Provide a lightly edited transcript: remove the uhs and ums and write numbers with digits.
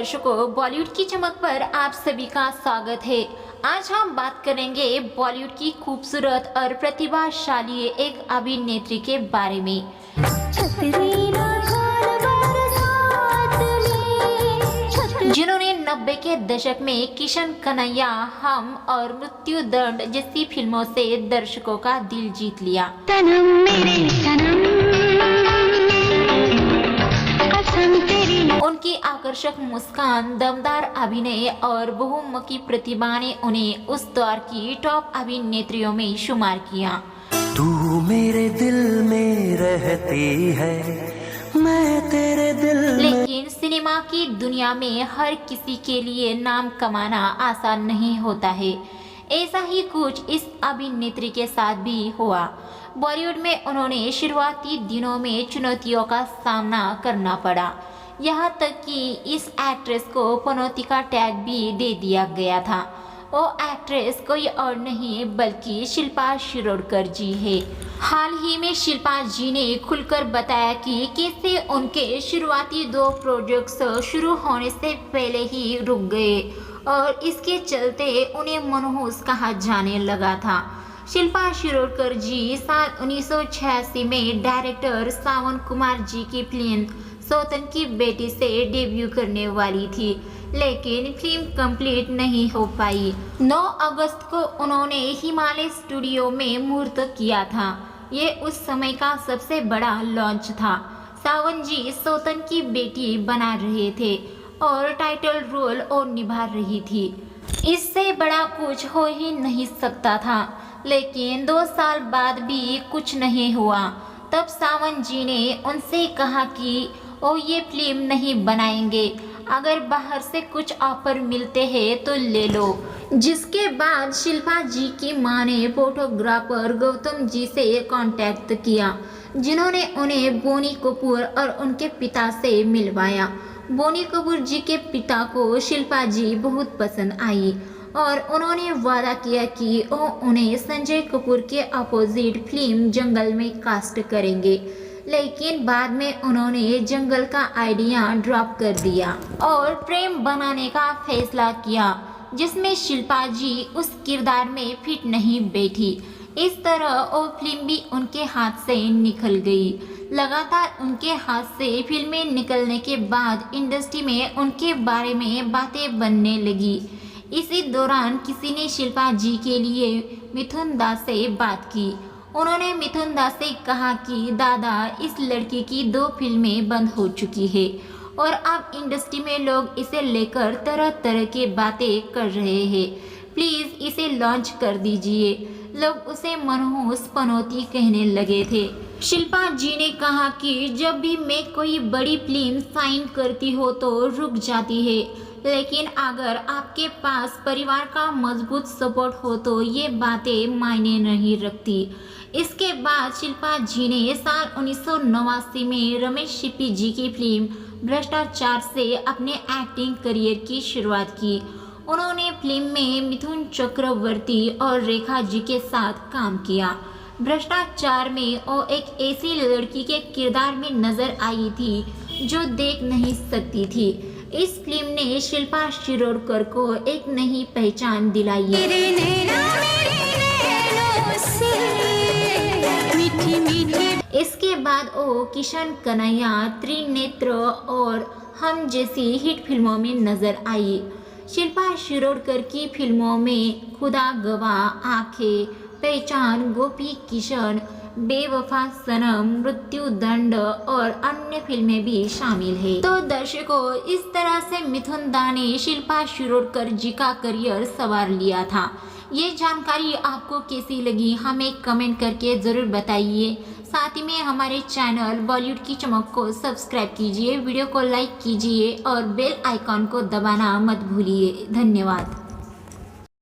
दर्शकों, बॉलीवुड की चमक पर आप सभी का स्वागत है। आज हम बात करेंगे बॉलीवुड की खूबसूरत और प्रतिभाशाली एक अभिनेत्री के बारे में, जिन्होंने 90 के दशक में किशन कन्हैया, हम और मृत्यु दंड जैसी फिल्मों से दर्शकों का दिल जीत लिया। सनम मेरे सनम, कसम तेरी। उनकी आकर्षक मुस्कान, दमदार अभिनय और बहुमुखी प्रतिभा ने उन्हें उस दौर की टॉप अभिनेत्रियों में शुमार किया। तू मेरे दिल में रहती है, मैं तेरे दिल में। लेकिन सिनेमा की दुनिया में हर किसी के लिए नाम कमाना आसान नहीं होता है। ऐसा ही कुछ इस अभिनेत्री के साथ भी हुआ। बॉलीवुड में उन्होंने शुरुआती दिनों में चुनौतियों का सामना करना पड़ा, यहाँ तक कि इस एक्ट्रेस को पनौती का टैग भी दे दिया गया था। वो एक्ट्रेस कोई और नहीं बल्कि शिल्पा शिरोडकर जी है। हाल ही में शिल्पा जी ने खुलकर बताया कि कैसे उनके शुरुआती 2 प्रोजेक्ट्स शुरू होने से पहले ही रुक गए और इसके चलते उन्हें मनहूस कहा जाने लगा था। शिल्पा शिरोडकर जी साल 1986 में डायरेक्टर सावन कुमार जी की फिल्म सौतन की बेटी से डेब्यू करने वाली थी, लेकिन फिल्म कंप्लीट नहीं हो पाई। 9 अगस्त को उन्होंने हिमालय स्टूडियो में मुहूर्त किया था। ये उस समय का सबसे बड़ा लॉन्च था। सावन जी सौतन की बेटी बना रहे थे और टाइटल रोल और निभा रही थी। इससे बड़ा कुछ हो ही नहीं सकता था, लेकिन 2 साल बाद भी कुछ नहीं हुआ। तब सावन जी ने उनसे कहा कि वो ये फिल्म नहीं बनाएंगे, अगर बाहर से कुछ ऑफर मिलते हैं तो ले लो। जिसके बाद शिल्पा जी की मां ने फोटोग्राफर गौतम जी से कांटेक्ट किया, जिन्होंने उन्हें बोनी कपूर और उनके पिता से मिलवाया। बोनी कपूर जी के पिता को शिल्पा जी बहुत पसंद आई और उन्होंने वादा किया कि वो उन्हें संजय कपूर के अपोजिट फिल्म जंगल में कास्ट करेंगे, लेकिन बाद में उन्होंने जंगल का आइडिया ड्रॉप कर दिया और प्रेम बनाने का फैसला किया, जिसमें शिल्पा जी उस किरदार में फिट नहीं बैठी। इस तरह वो फिल्म भी उनके हाथ से निकल गई। लगातार उनके हाथ से फिल्में निकलने के बाद इंडस्ट्री में उनके बारे में बातें बनने लगी। इसी दौरान किसी ने शिल्पा जी के लिए मिथुन दास से बात की। उन्होंने मिथुन दास से कहा कि दादा, इस लड़की की 2 फिल्में बंद हो चुकी है और अब इंडस्ट्री में लोग इसे लेकर तरह तरह की बातें कर रहे हैं, प्लीज़ इसे लॉन्च कर दीजिए। लोग उसे मनहूस पनौती कहने लगे थे। शिल्पा जी ने कहा कि जब भी मैं कोई बड़ी फिल्म साइन करती हो तो रुक जाती है, लेकिन अगर आपके पास परिवार का मजबूत सपोर्ट हो तो ये बातें मायने नहीं रखती। इसके बाद शिल्पा जी ने साल 1989 में रमेश सिप्पी जी की फिल्म भ्रष्टाचार से अपने एक्टिंग करियर की शुरुआत की। उन्होंने फिल्म में मिथुन चक्रवर्ती और रेखा जी के साथ काम किया। भ्रष्टाचार में वो एक ऐसी लड़की के किरदार में नजर आई थी जो देख नहीं सकती थी। इस फिल्म ने शिल्पा शिरोडकर को एक नई पहचान दिलाई। इसके बाद वो किशन कन्हैया, त्रिनेत्र और हम जैसी हिट फिल्मों में नजर आई। शिल्पा शिरोडकर की फिल्मों में खुदा गवाह, आंखें, पहचान, गोपी किशन, बेवफा सनम, मृत्यु दंड और अन्य फिल्में भी शामिल है। तो दर्शकों, इस तरह से मिथुन दा ने शिल्पा शिरोडकर जी का करियर संवार लिया था। ये जानकारी आपको कैसी लगी हमें कमेंट करके ज़रूर बताइए। साथ ही में हमारे चैनल बॉलीवुड की चमक को सब्सक्राइब कीजिए, वीडियो को लाइक कीजिए और बेल आइकॉन को दबाना मत भूलिए। धन्यवाद।